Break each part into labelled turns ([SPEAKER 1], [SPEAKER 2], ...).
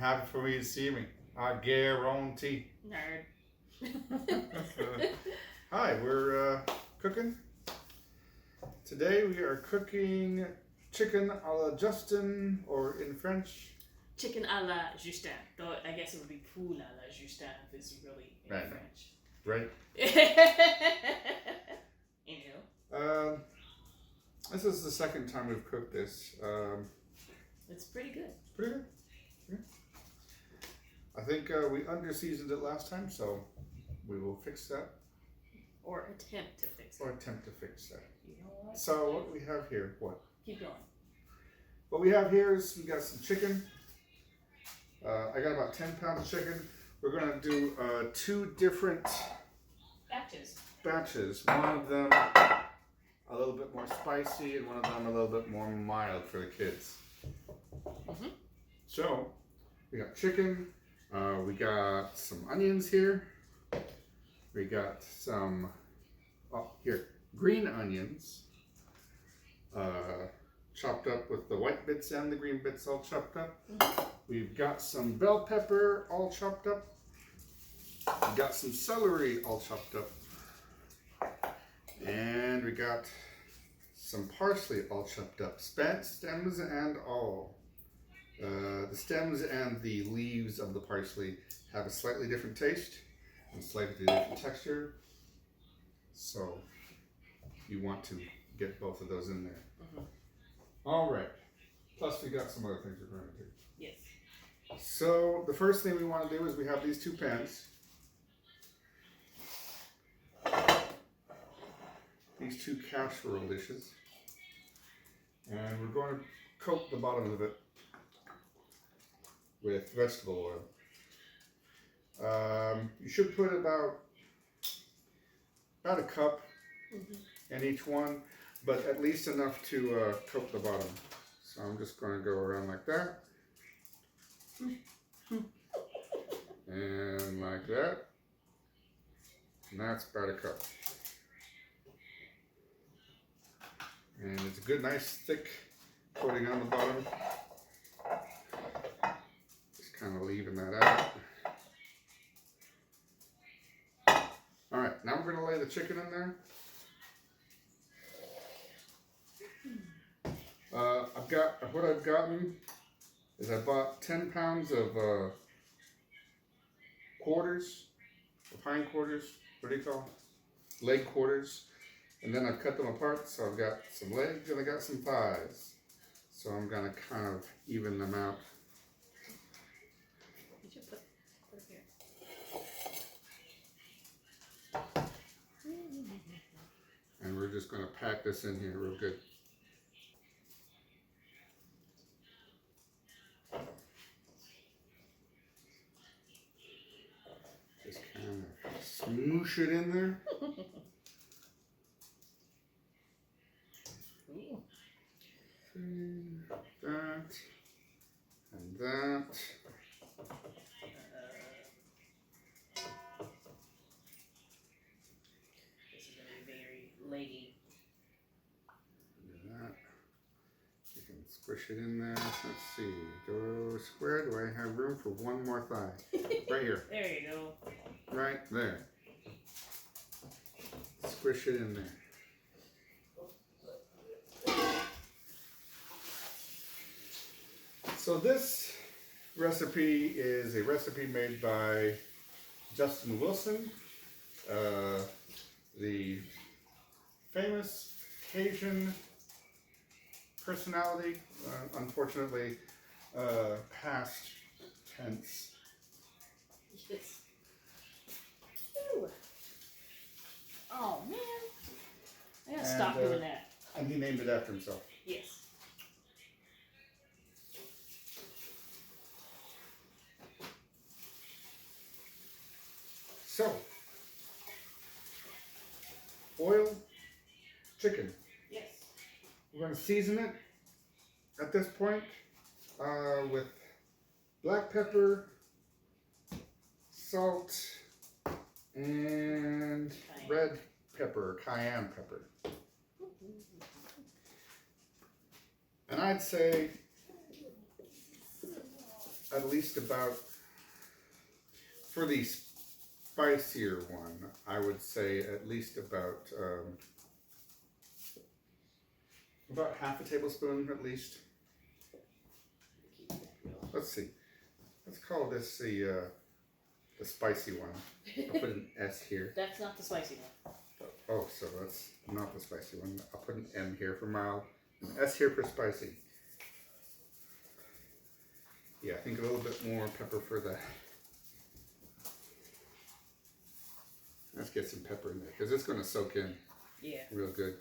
[SPEAKER 1] happy for me to see me. I guarantee.
[SPEAKER 2] Nerd.
[SPEAKER 1] Hi, we're cooking. Today we are cooking chicken a la Justin, or in French,
[SPEAKER 2] Chicken à la Justin. Though I guess it would be poule à la Justin if it's really in
[SPEAKER 1] Right.
[SPEAKER 2] French.
[SPEAKER 1] right?
[SPEAKER 2] Anywho.
[SPEAKER 1] This is the second time we've cooked this.
[SPEAKER 2] It's pretty good.
[SPEAKER 1] Pretty good. Yeah. I think we under-seasoned it last time, so we will fix that.
[SPEAKER 2] Or attempt to fix it.
[SPEAKER 1] Or attempt to fix that.
[SPEAKER 2] You know what?
[SPEAKER 1] So what we have here, what?
[SPEAKER 2] Keep going.
[SPEAKER 1] What we have here is we got some chicken. I got about 10 pounds of chicken. We're going to do 2 different batches. One of them a little bit more spicy and one of them a little bit more mild for the kids.
[SPEAKER 2] Mm-hmm.
[SPEAKER 1] So we got chicken. We got some onions here. We got some, green onions. Chopped up with the white bits and the green bits all chopped up.
[SPEAKER 2] Mm-hmm.
[SPEAKER 1] We've got some bell pepper all chopped up. We got some celery all chopped up. And we got some parsley all chopped up. Stems and all. The stems and the leaves of the parsley have a slightly different taste and slightly different texture. So you want to get both of those in there.
[SPEAKER 2] Mm-hmm.
[SPEAKER 1] All right. Plus we got some other things we're going to do.
[SPEAKER 2] Yes.
[SPEAKER 1] So the first thing we want to do is we have these 2 pans. These 2 casserole dishes. And we're going to coat the bottom of it with vegetable oil. You should put about a cup in each one, but at least enough to coat the bottom. So I'm just going to go around like that. And like that. And that's about a cup. And it's a good, nice, thick coating on the bottom. Just kind of leaving that out. Alright, now we're going to lay the chicken in there. What I've gotten is I bought 10 pounds of quarters, of hind quarters, what do you call them? Leg quarters. And then I've cut them apart, so I've got some legs and I got some thighs. So I'm going to kind of even them out.
[SPEAKER 2] You should put it here.
[SPEAKER 1] And we're just going to pack this in here real good. Just kind of smoosh it in there. That and that.
[SPEAKER 2] This is going to be very leggy.
[SPEAKER 1] Do that. You can squish it in there. Let's see. Do square. Do I have room for one more thigh? Right here.
[SPEAKER 2] There you go.
[SPEAKER 1] Right there. Squish it in there. So this recipe is a recipe made by Justin Wilson, the famous Cajun personality, unfortunately past tense.
[SPEAKER 2] Yes. Ooh. Oh man. I gotta stop doing that.
[SPEAKER 1] And he named it after himself.
[SPEAKER 2] Yes.
[SPEAKER 1] So, oil, chicken.
[SPEAKER 2] Yes.
[SPEAKER 1] We're going to season it at this point with black pepper, salt, and red pepper, cayenne pepper. And I'd say at least about, for the spicier one, I would say at least about half a tablespoon at least. Let's see. Let's call this the spicy one. I'll put an S here.
[SPEAKER 2] That's not the spicy one.
[SPEAKER 1] Oh, so that's not the spicy one. I'll put an M here for mild, an S here for spicy. Yeah, I think a little bit more pepper for that. Let's get some pepper in there because it's going to soak in real good.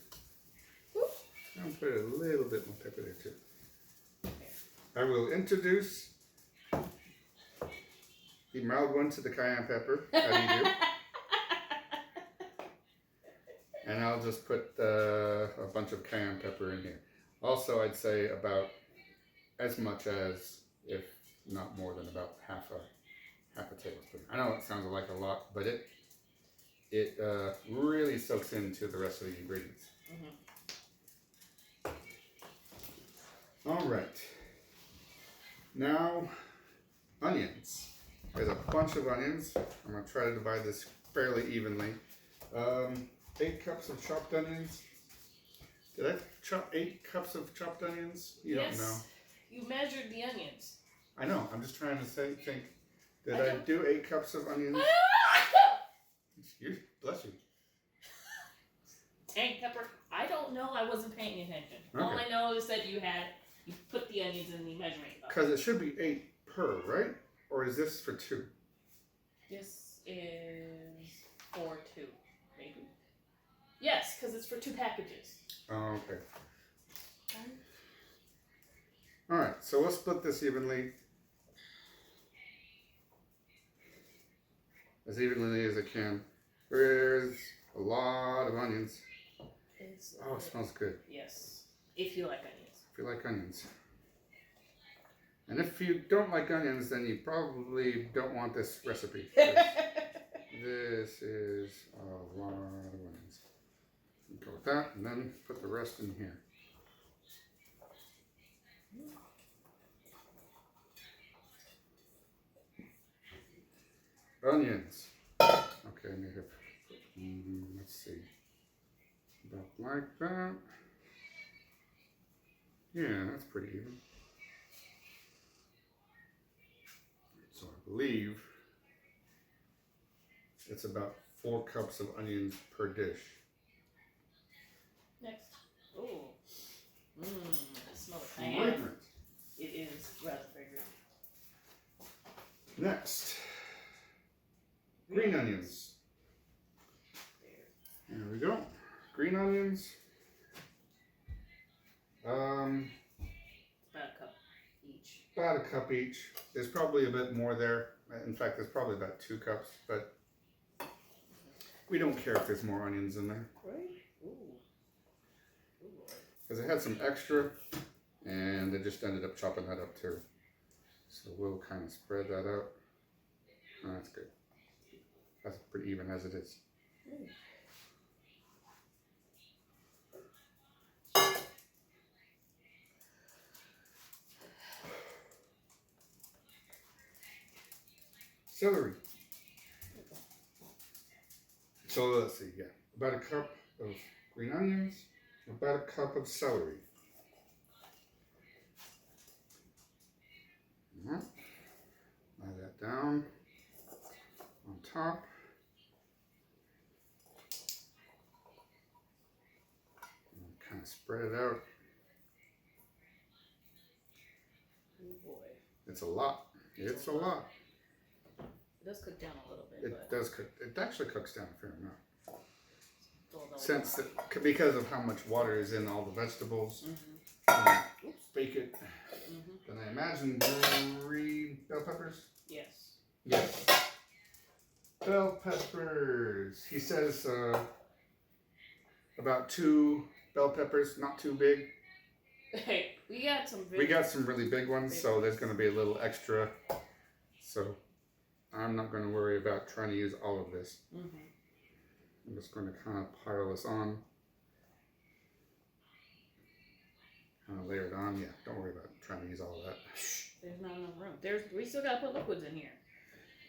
[SPEAKER 1] I'll put a little bit more pepper there too. I will introduce the mild one to the cayenne pepper. How do you do? And I'll just put a bunch of cayenne pepper in here. Also, I'd say about as much as, if not more than about half a tablespoon. I know it sounds like a lot, but it really soaks into the rest of the ingredients. All right. Now, onions. There's a bunch of onions. I'm going to try to divide this fairly evenly. 8 cups of chopped onions. Did I chop 8 cups of chopped onions? You don't know.
[SPEAKER 2] You measured the onions.
[SPEAKER 1] I know. I'm just trying to think. Did I do 8 cups of onions? Excuse, bless you.
[SPEAKER 2] Dang, pepper. I don't know. I wasn't paying attention.
[SPEAKER 1] Okay.
[SPEAKER 2] All I know is that you put the onions in the measuring cup.
[SPEAKER 1] Because it should be 8 per, right? Or is this for 2?
[SPEAKER 2] This is for 2, maybe. Yes, because it's for 2 packages.
[SPEAKER 1] Oh, okay. All right, so we'll split this evenly. As evenly as I can. There's a lot of onions. Oh, it smells good.
[SPEAKER 2] Yes, if you like onions.
[SPEAKER 1] If you like onions. And if you don't like onions, then you probably don't want this recipe. This is a lot of onions. Go with that, and then put the rest in here. Onions. Okay, I need to put, let's see. About like that. Yeah, that's pretty even. So I believe it's about 4 cups of onions per dish.
[SPEAKER 2] Next. Oh. I smell the cayenne.
[SPEAKER 1] Fragrant.
[SPEAKER 2] It is rather fragrant.
[SPEAKER 1] Next. Green onions. There we go. Green onions.
[SPEAKER 2] About a cup each.
[SPEAKER 1] About a cup each. There's probably a bit more there. In fact, there's probably about 2 cups, but we don't care if there's more onions in there.
[SPEAKER 2] Right? Ooh.
[SPEAKER 1] Because I had some extra, and I just ended up chopping that up too. So we'll kind of spread that out. Oh, that's good. That's pretty even as it is. Celery. So let's see, yeah. About a cup of green onions, about a cup of celery. Lay that down on top. And kind of spread it out.
[SPEAKER 2] Oh boy.
[SPEAKER 1] It's a lot. It's a lot.
[SPEAKER 2] It does cook down a little bit.
[SPEAKER 1] It does cook. It actually cooks down a fair amount.
[SPEAKER 2] Since
[SPEAKER 1] Since because of how much water is in all the vegetables, bake it. Then I imagine 3 bell peppers.
[SPEAKER 2] Yes.
[SPEAKER 1] Yes. Bell peppers. He says about 2 bell peppers, not too big.
[SPEAKER 2] Hey, we got some.
[SPEAKER 1] We got some really big ones, so there's going to be a little extra. So I'm not going to worry about trying to use all of this. I'm just going to kind of pile this on. Kind of layer it on. Yeah, don't worry about trying to use all of that.
[SPEAKER 2] There's not enough room. We still gotta put liquids in here.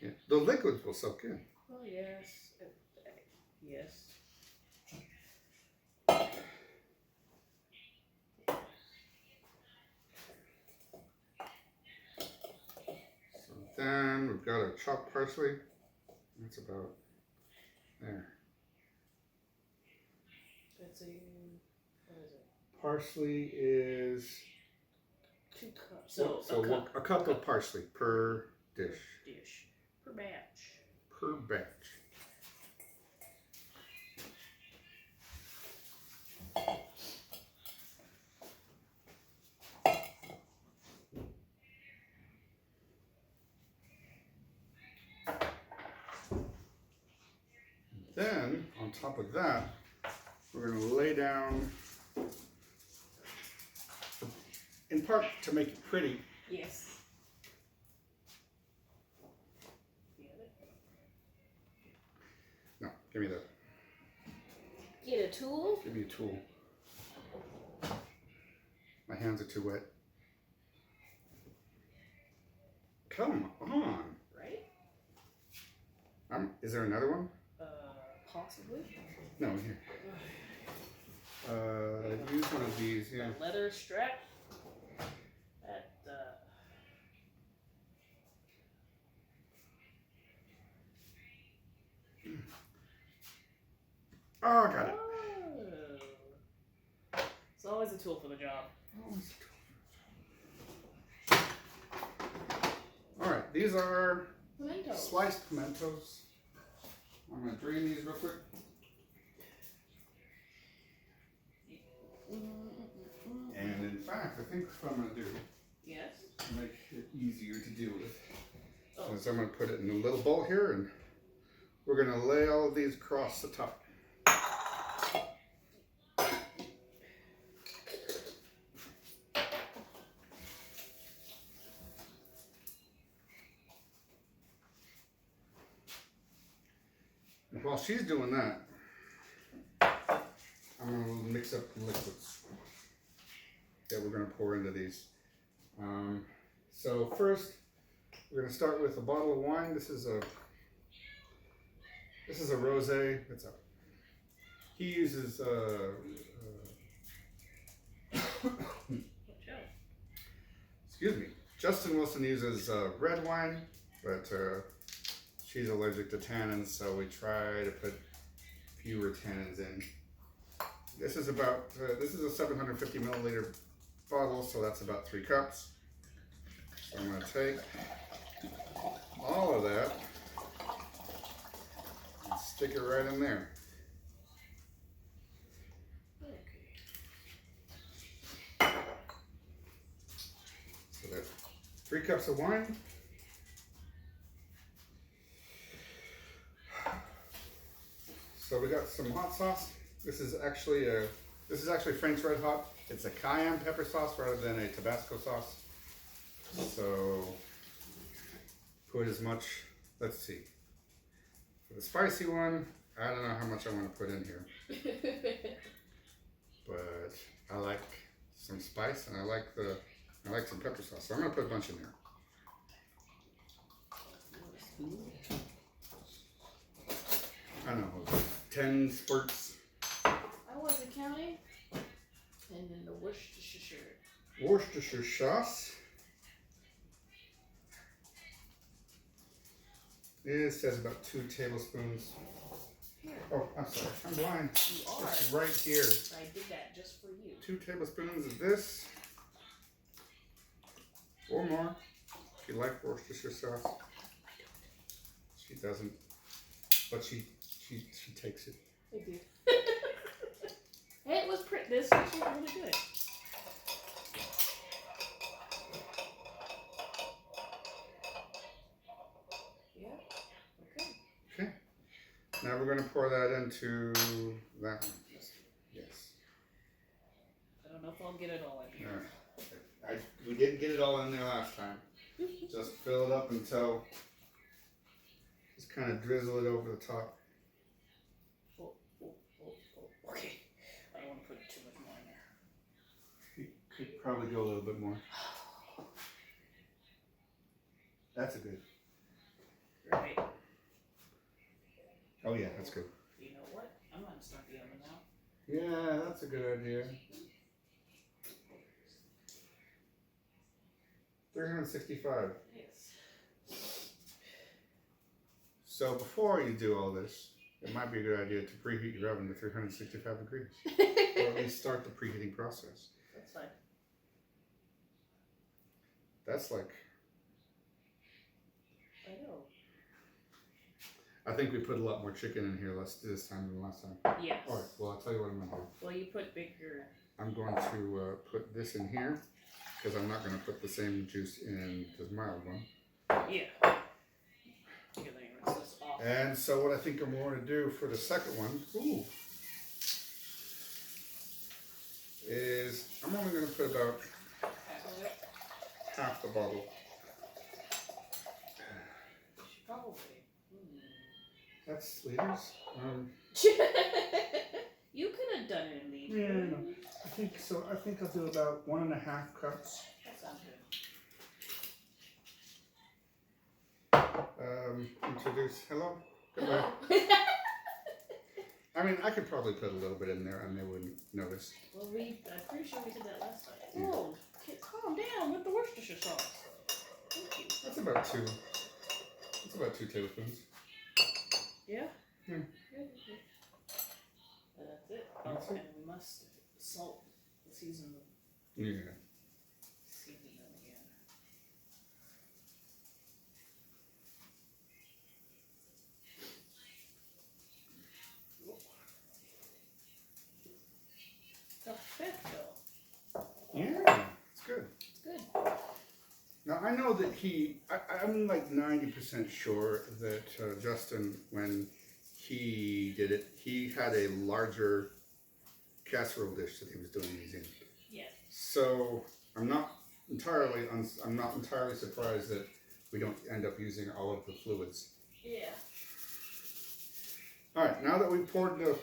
[SPEAKER 1] Yeah. The liquids will soak in.
[SPEAKER 2] Oh yes. Yes.
[SPEAKER 1] So then we've got our chopped parsley. That's about there.
[SPEAKER 2] That's what is it?
[SPEAKER 1] Parsley is
[SPEAKER 2] 2 cups. So a cup.
[SPEAKER 1] a cup of parsley per dish.
[SPEAKER 2] Per batch.
[SPEAKER 1] Per batch. Then, on top of that, we're going to lay down, in part to make it pretty.
[SPEAKER 2] Yes. Get it?
[SPEAKER 1] No, give me that.
[SPEAKER 2] Get a tool?
[SPEAKER 1] Give me a tool. My hands are too wet. Come on.
[SPEAKER 2] Right?
[SPEAKER 1] Is there another one?
[SPEAKER 2] Possibly.
[SPEAKER 1] No, here. Use one of these, yeah.
[SPEAKER 2] The leather strap. That,
[SPEAKER 1] Oh, I got it.
[SPEAKER 2] It's always a tool for the job.
[SPEAKER 1] Alright, these are
[SPEAKER 2] Pimentos.
[SPEAKER 1] sliced pimentos. I'm going to drain these real quick. And in fact, I think what I'm going to do,
[SPEAKER 2] Yes.
[SPEAKER 1] to make it easier to deal with,
[SPEAKER 2] Oh.
[SPEAKER 1] is I'm going to put it in a little bowl here, and we're going to lay all of these across the top. And while she's doing that, I'm going to mix up the liquids that we're going to pour into these. So first, we're going to start with a bottle of wine. This is a rosé. He uses excuse me. Justin Wilson uses red wine, but she's allergic to tannins, so we try to put fewer tannins in. This is about this is a 750 milliliter bottle, so that's about 3 cups. So I'm going to take all of that and stick it right in there. So that's 3 cups of wine. So we got some hot sauce. This is actually Frank's Red Hot. It's a cayenne pepper sauce rather than a Tabasco sauce. So put as much. Let's see. For the spicy one, I don't know how much I want to put in here, but I like some spice and I like some pepper sauce. So I'm gonna put a bunch in there. I don't know, 10 squirts.
[SPEAKER 2] I wasn't counting. And then the Worcestershire.
[SPEAKER 1] Worcestershire sauce. It says about 2 tablespoons.
[SPEAKER 2] Here.
[SPEAKER 1] Oh, I'm sorry, I'm blind.
[SPEAKER 2] You are.
[SPEAKER 1] It's right here.
[SPEAKER 2] I did that just for you.
[SPEAKER 1] 2 tablespoons of this. Or more, if you like Worcestershire sauce.
[SPEAKER 2] I don't.
[SPEAKER 1] She doesn't, but she takes it.
[SPEAKER 2] I did. Hey, it was pretty. This actually was really good. Yeah. Okay.
[SPEAKER 1] Okay. Now we're going to pour that into that one. Yes.
[SPEAKER 2] I don't know if I'll get it all in here.
[SPEAKER 1] We didn't get it all in there last time. Just fill it up until, just kind of drizzle it over the top.
[SPEAKER 2] Okay. I don't want to put too much more in there.
[SPEAKER 1] You could probably go a little bit more. That's a good.
[SPEAKER 2] Right.
[SPEAKER 1] Oh yeah, that's good.
[SPEAKER 2] You know what? I'm gonna start the oven now.
[SPEAKER 1] Yeah, that's a good idea. 365.
[SPEAKER 2] Yes.
[SPEAKER 1] So before you do all this, it might be a good idea to preheat your oven to 365 degrees. Or at least start the preheating process.
[SPEAKER 2] That's fine.
[SPEAKER 1] That's like,
[SPEAKER 2] I know.
[SPEAKER 1] I think we put a lot more chicken in here this time than last time.
[SPEAKER 2] Yes.
[SPEAKER 1] Alright, well I'll tell you what I'm going to do.
[SPEAKER 2] Well, you put bigger.
[SPEAKER 1] I'm going to put this in here, because I'm not going to put the same juice in the mild one.
[SPEAKER 2] Yeah. Here, let me rinse this off.
[SPEAKER 1] And so what I think I'm going to do for the second one, is I'm only going to put about half the bottle.
[SPEAKER 2] Probably.
[SPEAKER 1] That's liters.
[SPEAKER 2] You could have done it in the.
[SPEAKER 1] Yeah, no. I think so. I think I'll do about 1.5 cups.
[SPEAKER 2] That sounds good.
[SPEAKER 1] Introduce. Hello. Goodbye. I mean, I could probably put a little bit in there and they wouldn't notice.
[SPEAKER 2] Well, I'm pretty sure we did that last time.
[SPEAKER 1] Yeah.
[SPEAKER 2] Whoa, calm down with the Worcestershire sauce. Thank you.
[SPEAKER 1] That's about 2. That's about 2 tablespoons.
[SPEAKER 2] Yeah?
[SPEAKER 1] Yeah.
[SPEAKER 2] Good. That's it.
[SPEAKER 1] That's
[SPEAKER 2] And
[SPEAKER 1] it.
[SPEAKER 2] we must salt the season
[SPEAKER 1] Yeah.
[SPEAKER 2] them again. Perfecto.
[SPEAKER 1] Yeah. It's good.
[SPEAKER 2] Good.
[SPEAKER 1] Now I know that I'm like 90% sure that Justin, when he did it, he had a larger casserole dish that he was doing these in.
[SPEAKER 2] Yeah.
[SPEAKER 1] So I'm not entirely surprised that we don't end up using all of the fluids.
[SPEAKER 2] Yeah.
[SPEAKER 1] All right, now that we've poured the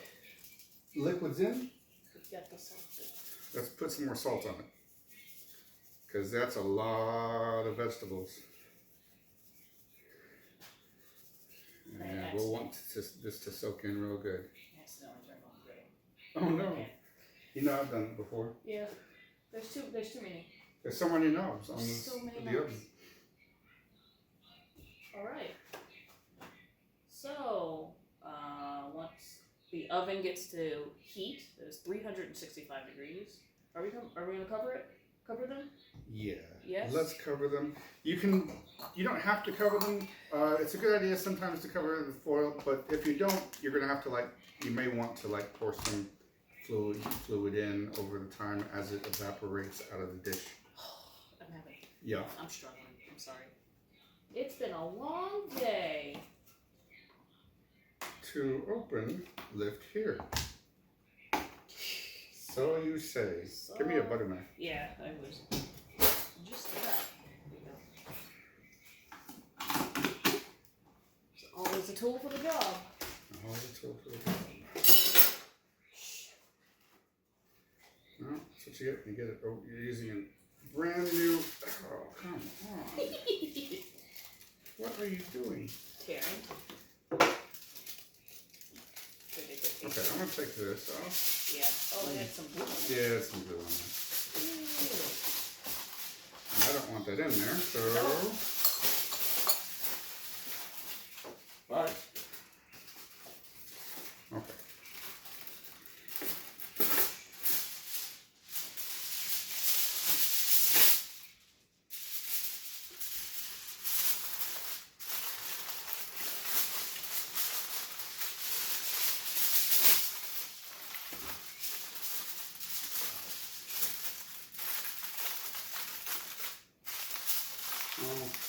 [SPEAKER 1] liquids in,
[SPEAKER 2] We got the salt.
[SPEAKER 1] let's put some more salt on it, because that's a lot of vegetables. And we'll want this to soak in real good.
[SPEAKER 2] Accidentally turned on the grill.
[SPEAKER 1] Oh no! You know I've done it before.
[SPEAKER 2] Yeah. There's too many.
[SPEAKER 1] There's so many knobs on
[SPEAKER 2] So many
[SPEAKER 1] the
[SPEAKER 2] knobs.
[SPEAKER 1] oven.
[SPEAKER 2] Alright. So, once the oven gets to heat, it is 365 degrees. Are we gonna cover it? Cover them?
[SPEAKER 1] Yeah.
[SPEAKER 2] Yes?
[SPEAKER 1] Let's cover them. You don't have to cover them. It's a good idea sometimes to cover the foil, but if you don't, you're gonna have to you may want to pour some fluid in over the time as it evaporates out of the dish.
[SPEAKER 2] I'm having.
[SPEAKER 1] Yeah.
[SPEAKER 2] I'm struggling. I'm sorry. It's been a long day.
[SPEAKER 1] To open, lift here. So you say. Give me a butter knife.
[SPEAKER 2] Yeah, I was just that. It's always a tool for the job.
[SPEAKER 1] Oh, that's what you get. You get it. Oh, you're using a brand new. Oh, come on. What are you doing?
[SPEAKER 2] Tearing.
[SPEAKER 1] Okay, I'm gonna take this off.
[SPEAKER 2] Yeah. Oh, I had some blue on it.
[SPEAKER 1] Yeah, it's some glue on there. And I don't want that in there, so.
[SPEAKER 2] No.
[SPEAKER 1] Bye. Okay.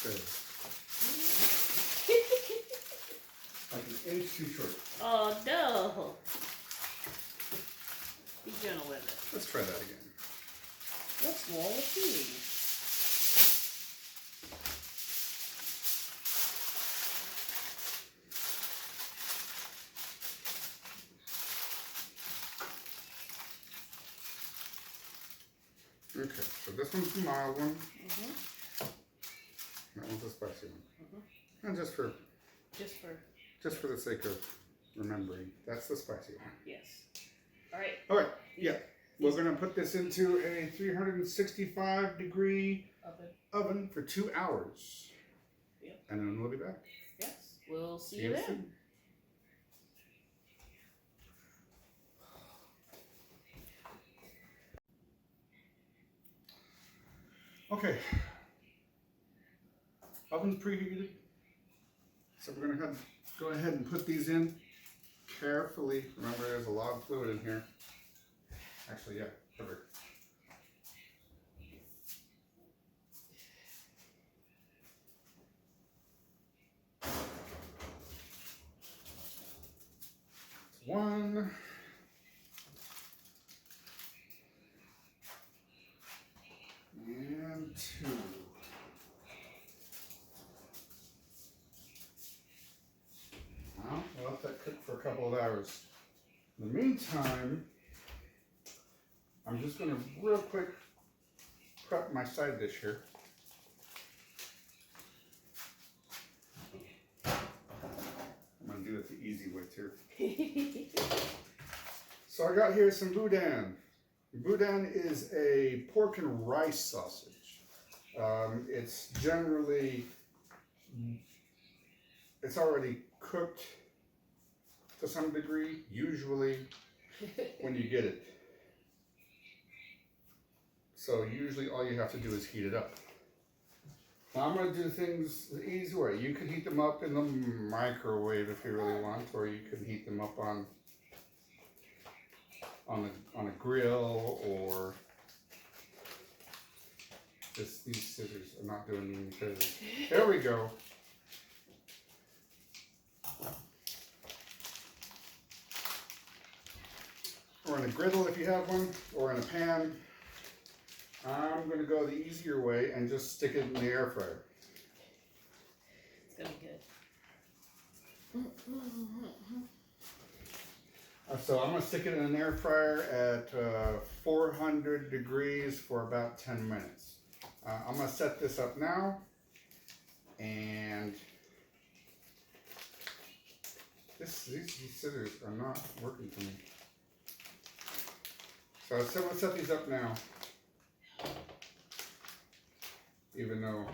[SPEAKER 1] Okay. Like an inch too short.
[SPEAKER 2] Oh no! Be gentle with it.
[SPEAKER 1] Let's try that again.
[SPEAKER 2] What's wrong with these?
[SPEAKER 1] Okay, so this one's the mild one.
[SPEAKER 2] Mm-hmm.
[SPEAKER 1] That one's a spicy one.
[SPEAKER 2] Mm-hmm.
[SPEAKER 1] And
[SPEAKER 2] Just for
[SPEAKER 1] the sake of remembering, that's the spicy one.
[SPEAKER 2] yes. All right.
[SPEAKER 1] Okay, yeah. We're going to put this into a 365 degree oven for 2 hours.
[SPEAKER 2] Yep.
[SPEAKER 1] And then we'll be back.
[SPEAKER 2] Yes. We'll see you then.
[SPEAKER 1] Soon. Okay. Oven's preheated. So we're going to go ahead and put these in carefully. Remember, there's a lot of fluid in here. Actually, yeah, perfect. One. And 2. Well, we'll let that cook for a couple of hours. In the meantime, I'm just going to real quick prep my side dish here. I'm going to do it the easy way too. So I got here some boudin. Boudin is a pork and rice sausage. It's generally, it's already cooked to some degree, usually when you get it. So usually all you have to do is heat it up. Now I'm going to do things the easy way. You could heat them up in the microwave if you really want, or you can heat them up on a grill, or these scissors are not doing me any favors. There we go. Or in a griddle if you have one, or in a pan. I'm going to go the easier way and just stick it in the air fryer.
[SPEAKER 2] It's going to be good.
[SPEAKER 1] So I'm going to stick it in an air fryer at 400 degrees for about 10 minutes. I'm going to set this up now, and these scissors are not working for me. So I'm going to set these up now, even though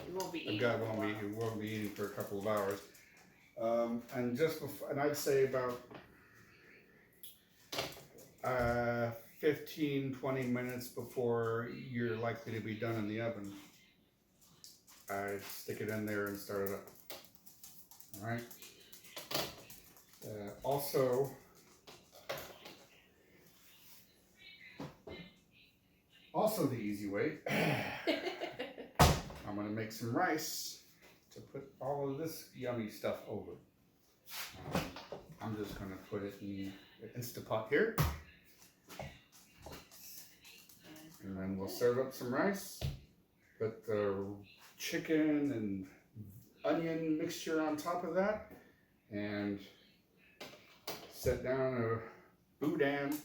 [SPEAKER 2] You won't be eating.
[SPEAKER 1] we won't be eating for a couple of hours. And just before, and I'd say about 15-20 minutes before you're likely to be done in the oven, I stick it in there and start it up. All right. Also the easy way. I'm going to make some rice to put all of this yummy stuff over. I'm just going to put it in the Instapot here. And then we'll serve up some rice. Put the chicken and onion mixture on top of that. And set down a boudin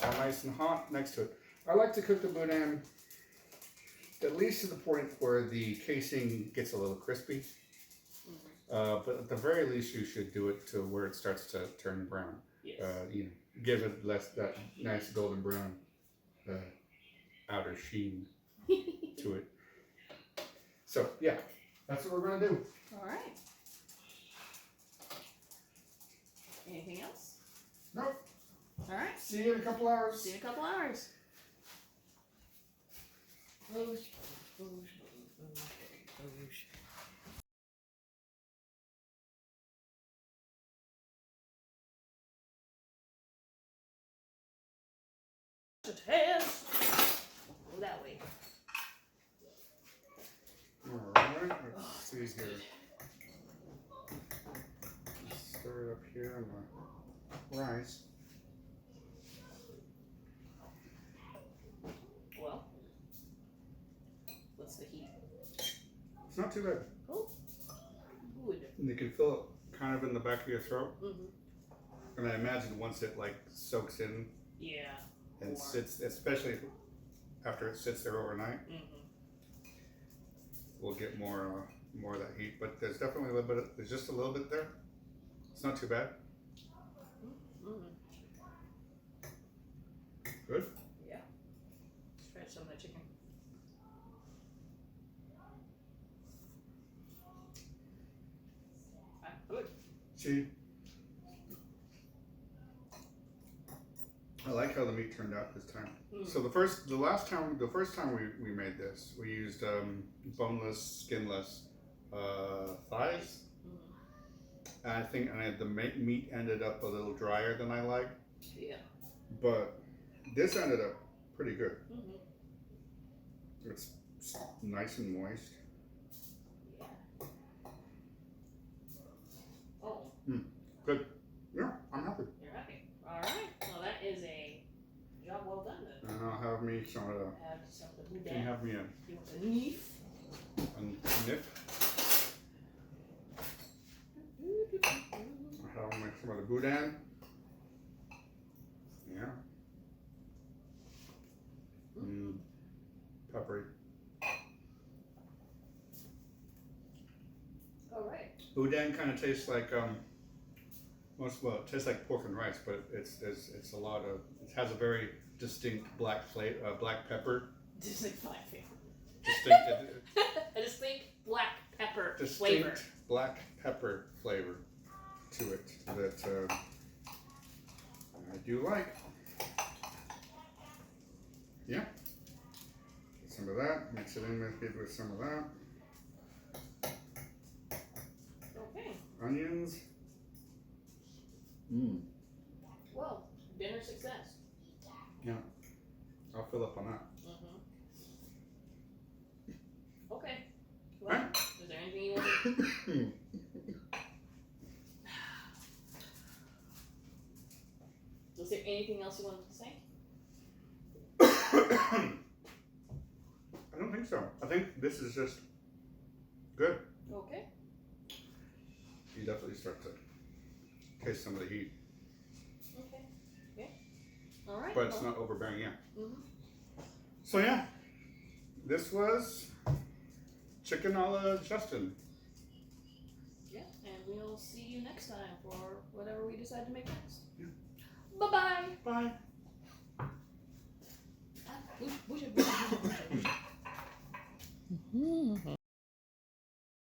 [SPEAKER 1] all nice and hot next to it. I like to cook the boudin at least to the point where the casing gets a little crispy. But at the very least, you should do it to where it starts to turn brown.
[SPEAKER 2] Yes.
[SPEAKER 1] Give it that nice golden brown outer sheen to it. So yeah, that's what we're gonna do.
[SPEAKER 2] All right. Anything else?
[SPEAKER 1] Nope.
[SPEAKER 2] All right.
[SPEAKER 1] See you in a couple hours.
[SPEAKER 2] See you in a couple hours. Test. Go that way.
[SPEAKER 1] Alright, let's see here. Stir it up here on the rice.
[SPEAKER 2] Well, what's the heat?
[SPEAKER 1] It's not too bad.
[SPEAKER 2] Oh, good.
[SPEAKER 1] And you can feel it kind of in the back of your throat.
[SPEAKER 2] Mm-hmm.
[SPEAKER 1] And I imagine once it like soaks in
[SPEAKER 2] Yeah.
[SPEAKER 1] and sits, especially after it sits there overnight,
[SPEAKER 2] Mm-hmm.
[SPEAKER 1] we'll get more of that heat. But there's definitely a little bit. There's just a little bit there. It's not too bad.
[SPEAKER 2] Mm.
[SPEAKER 1] Good.
[SPEAKER 2] Yeah. Let's try some of that chicken. Good.
[SPEAKER 1] See, I like how the meat turned out this time. So the first time we made this, we used boneless, skinless thighs. And the meat ended up a little drier than I like.
[SPEAKER 2] Yeah.
[SPEAKER 1] But this ended up pretty good.
[SPEAKER 2] Mm-hmm.
[SPEAKER 1] It's nice and moist.
[SPEAKER 2] Yeah. Oh.
[SPEAKER 1] Good. Yeah, I'm happy.
[SPEAKER 2] You're happy. All right. Well, that is a job well done then.
[SPEAKER 1] And I'll have me some of the.
[SPEAKER 2] Add some of the boudin.
[SPEAKER 1] Can you have me
[SPEAKER 2] You want the leaf?
[SPEAKER 1] a nip? I'll have me some of the boudin. Yeah. Peppery.
[SPEAKER 2] All right.
[SPEAKER 1] Boudin kind of tastes like it tastes like pork and rice, but it's a lot of. It has a very distinct black pepper.
[SPEAKER 2] Distinct black flavor.
[SPEAKER 1] Distinct.
[SPEAKER 2] A distinct black pepper
[SPEAKER 1] Distinct
[SPEAKER 2] flavor.
[SPEAKER 1] black pepper flavor to it that I do like. Yeah. Get some of that. Mix it in with some of that.
[SPEAKER 2] Okay.
[SPEAKER 1] Onions.
[SPEAKER 2] Well, dinner success.
[SPEAKER 1] Yeah. I'll fill up on that.
[SPEAKER 2] Okay. Well,
[SPEAKER 1] Right.
[SPEAKER 2] is there anything you want to... Was there anything else you wanted to say?
[SPEAKER 1] I don't think so. I think this is just good.
[SPEAKER 2] Okay.
[SPEAKER 1] You definitely start to taste some of the heat.
[SPEAKER 2] Okay. Yeah. All right.
[SPEAKER 1] But it's not overbearing, yeah.
[SPEAKER 2] Mm-hmm.
[SPEAKER 1] So yeah, this was chicken a la Justin.
[SPEAKER 2] Yeah, and we'll see you next time for whatever we decide to make next.
[SPEAKER 1] Yeah.
[SPEAKER 2] Bye-bye.
[SPEAKER 1] Bye.
[SPEAKER 2] Push it.